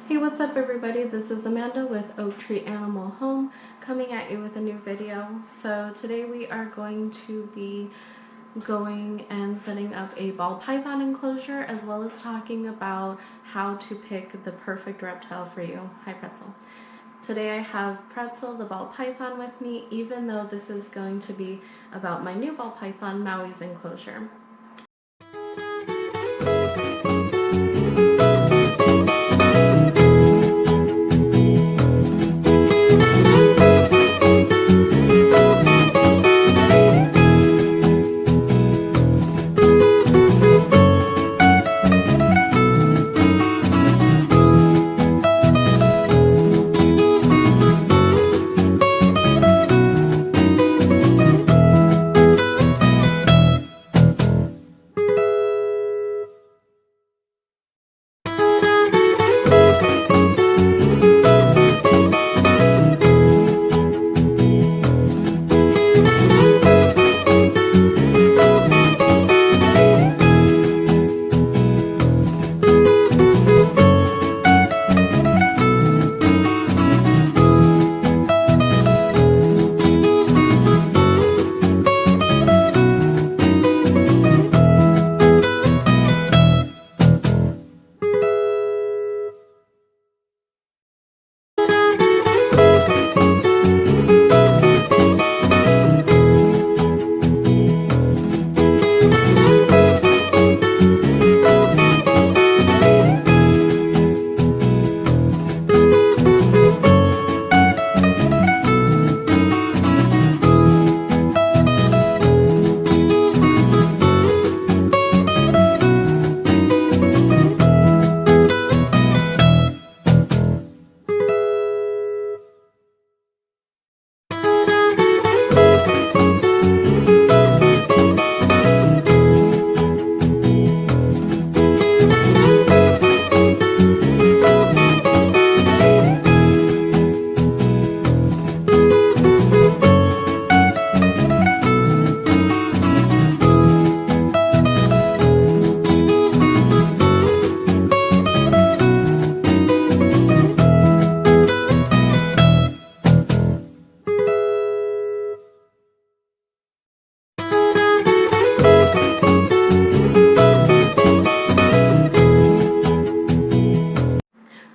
Hey, what's up everybody? This is Amanda with Oak Tree Animal Home coming at you with a new video. So today we are going to be going and setting up a ball python enclosure, as well as talking about how to pick the perfect reptile for you. Hi Pretzel. Today I have Pretzel, the ball python, with me, even though this is going to be about my new ball python, Maui's enclosure.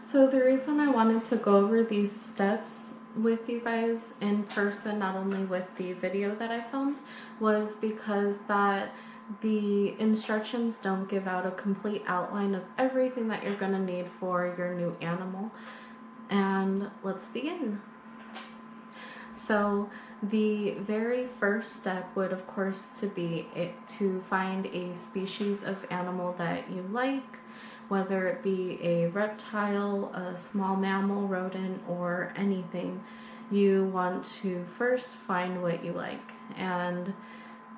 So the reason I wanted to go over these steps with you guys in person, not only with the video that I filmed, was because the instructions don't give out a complete outline of everything that you're going to need for your new animal. And let's begin. So the very first step would of course to find a species of animal that you like, whether it be a reptile, a small mammal, rodent, or anything. You want to first find what you like. And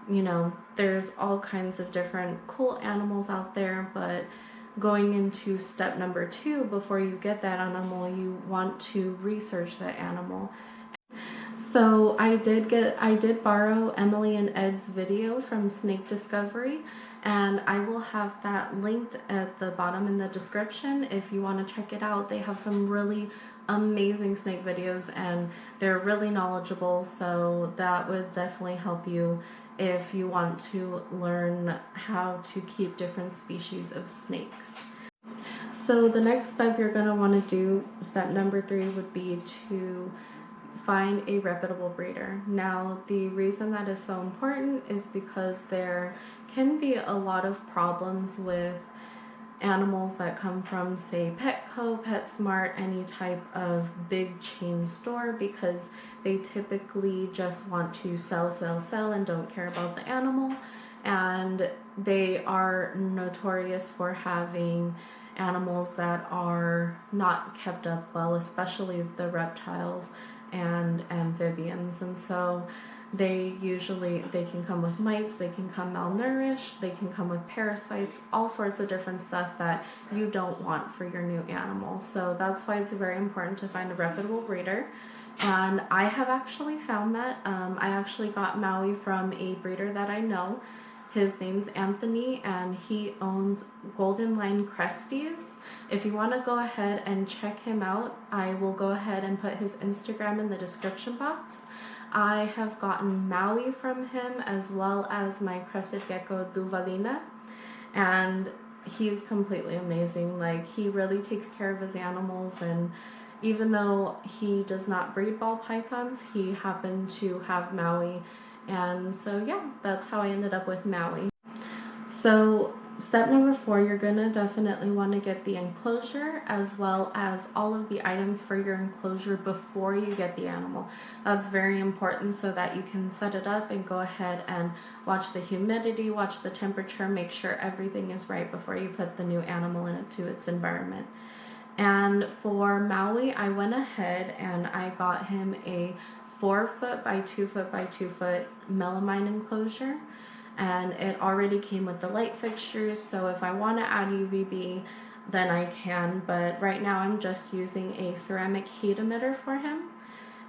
you know, there's all kinds of different cool animals out there, but going into step number 2, before you get that animal, you want to research that animal. So I did borrow Emily and Ed's video from Snake Discovery, and I will have that linked at the bottom in the description if you want to check it out. They have some really amazing snake videos and they're really knowledgeable, so that would definitely help you if you want to learn how to keep different species of snakes. So the next step you're going to want to do, step number 3, would be to find a reputable breeder. Now, the reason that is so important is because there can be a lot of problems with animals that come from, say, Petco, PetSmart, any type of big chain store, because they typically just want to sell and don't care about the animal. And they are notorious for having animals that are not kept up well, especially the reptiles and amphibians. And so they can come with mites, they can come malnourished, they can come with parasites, all sorts of different stuff that you don't want for your new animal. So that's why it's very important to find a reputable breeder. And I have actually found that. I actually got Maui from a breeder that I know. His name's Anthony, and he owns Golden Line Cresties. If you want to go ahead and check him out, I will go ahead and put his Instagram in the description box. I have gotten Maui from him, as well as my crested gecko Duvalina, and he's completely amazing. Like, he really takes care of his animals, and even though he does not breed ball pythons, he happened to have Maui, and so yeah, that's how I ended up with Maui. So step number 4, you're gonna definitely want to get the enclosure, as well as all of the items for your enclosure before you get the animal. That's very important, so that you can set it up and go ahead and watch the humidity, watch the temperature, make sure everything is right before you put the new animal into its environment. And for Maui, I went ahead and I got him a 4-foot by 2-foot by 2-foot melamine enclosure, and it already came with the light fixtures, so if I want to add UVB, then I can, but right now I'm just using a ceramic heat emitter for him.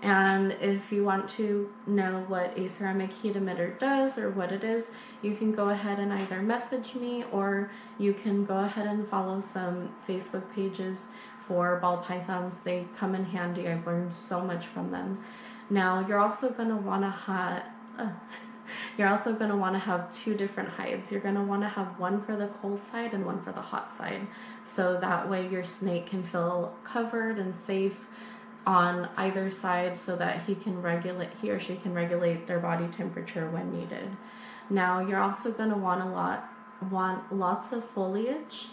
And if you want to know what a ceramic heat emitter does or what it is, you can go ahead and either message me, or you can go ahead and follow some Facebook pages for ball pythons. They come in handy. I've learned so much from them. Now, you're also going to want to have 2 different hides. You're going to want to have one for the cold side and one for the hot side, so that way your snake can feel covered and safe on either side, so that he or she can regulate their body temperature when needed. Now, you're also going to want lots of foliage.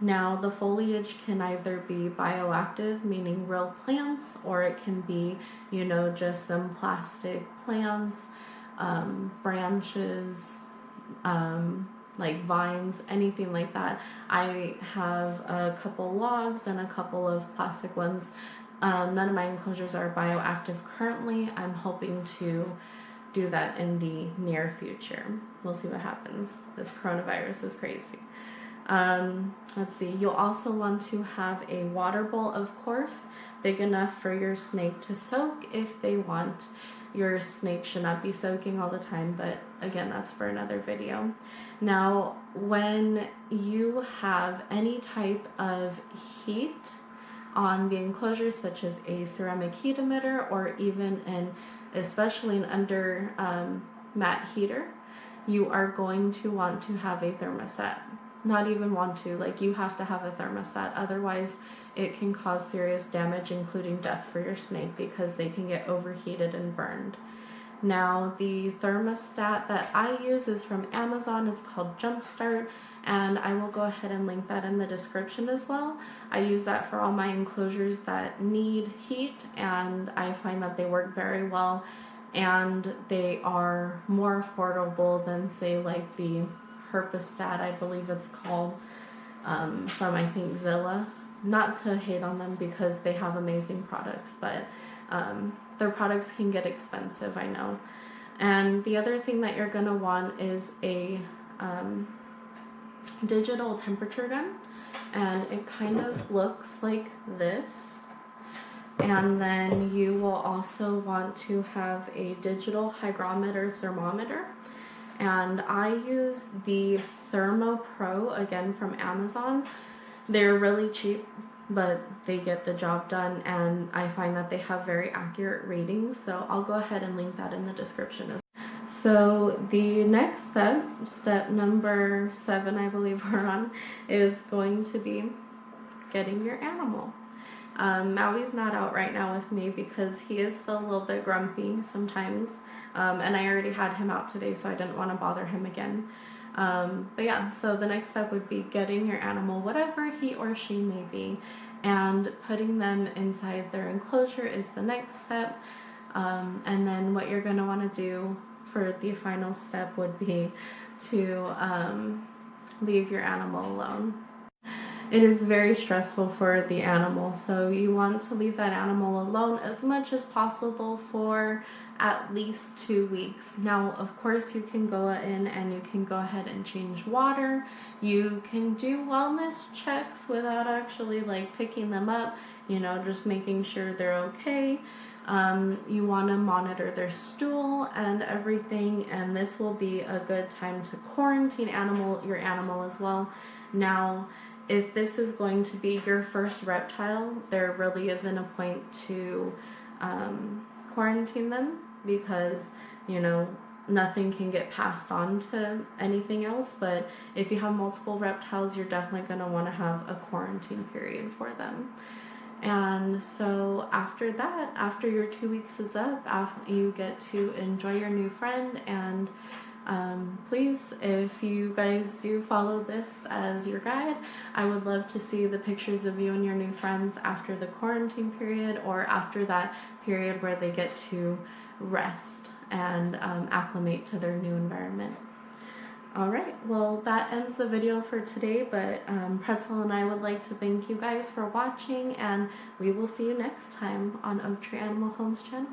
Now, the foliage can either be bioactive, meaning real plants, or it can be, just some plastic plants, branches, like vines, anything like that. I have a couple logs and a couple of plastic ones. None of my enclosures are bioactive currently. I'm hoping to do that in the near future. We'll see what happens. This coronavirus is crazy. Let's see. You'll also want to have a water bowl, of course, big enough for your snake to soak if they want. Your snake should not be soaking all the time, but again, that's for another video. Now, when you have any type of heat on the enclosure, such as a ceramic heat emitter, or even especially an under mat heater, you are going to want to have a thermostat. Not even want to, like, you have to have a thermostat, otherwise it can cause serious damage, including death for your snake, because they can get overheated and burned. Now, the thermostat that I use is from Amazon. It's called Jumpstart, and I will go ahead and link that in the description as well. I use that for all my enclosures that need heat, and I find that they work very well, and they are more affordable than, say, like the Herpostat, I believe it's called, from, I think, Zilla. Not to hate on them, because they have amazing products, but their products can get expensive, I know. And the other thing that you're going to want is a digital temperature gun, and it kind of looks like this. And then you will also want to have a digital hygrometer thermometer, and I use the Thermo Pro, again, from Amazon. They're really cheap, but they get the job done, and I find that they have very accurate ratings, so I'll go ahead and link that in the description as well. So the next step number 7, I believe we're on, is going to be getting your animal. Maui's not out right now with me because he is still a little bit grumpy sometimes, and I already had him out today, so I didn't want to bother him again. But yeah, so the next step would be getting your animal, whatever he or she may be, and putting them inside their enclosure is the next step. And then what you're going to want to do for the final step would be to leave your animal alone. it is very stressful for the animal. So you want to leave that animal alone as much as possible for at least 2 weeks. Now, of course, you can go in and you can go ahead and change water. You can do wellness checks without actually like picking them up, you know, just making sure they're okay. You want to monitor their stool and everything, and this will be a good time to quarantine your animal as well. Now, if this is going to be your first reptile, there really isn't a point to quarantine them, because, you know, nothing can get passed on to anything else. But if you have multiple reptiles, you're definitely going to want to have a quarantine period for them. And so after that, after your 2 weeks is up, you get to enjoy your new friend. And please, if you guys do follow this as your guide, I would love to see the pictures of you and your new friends after the quarantine period, or after that period where they get to rest and acclimate to their new environment. All right, well, that ends the video for today, but Pretzel and I would like to thank you guys for watching, and we will see you next time on Oak Tree Animal Homes channel.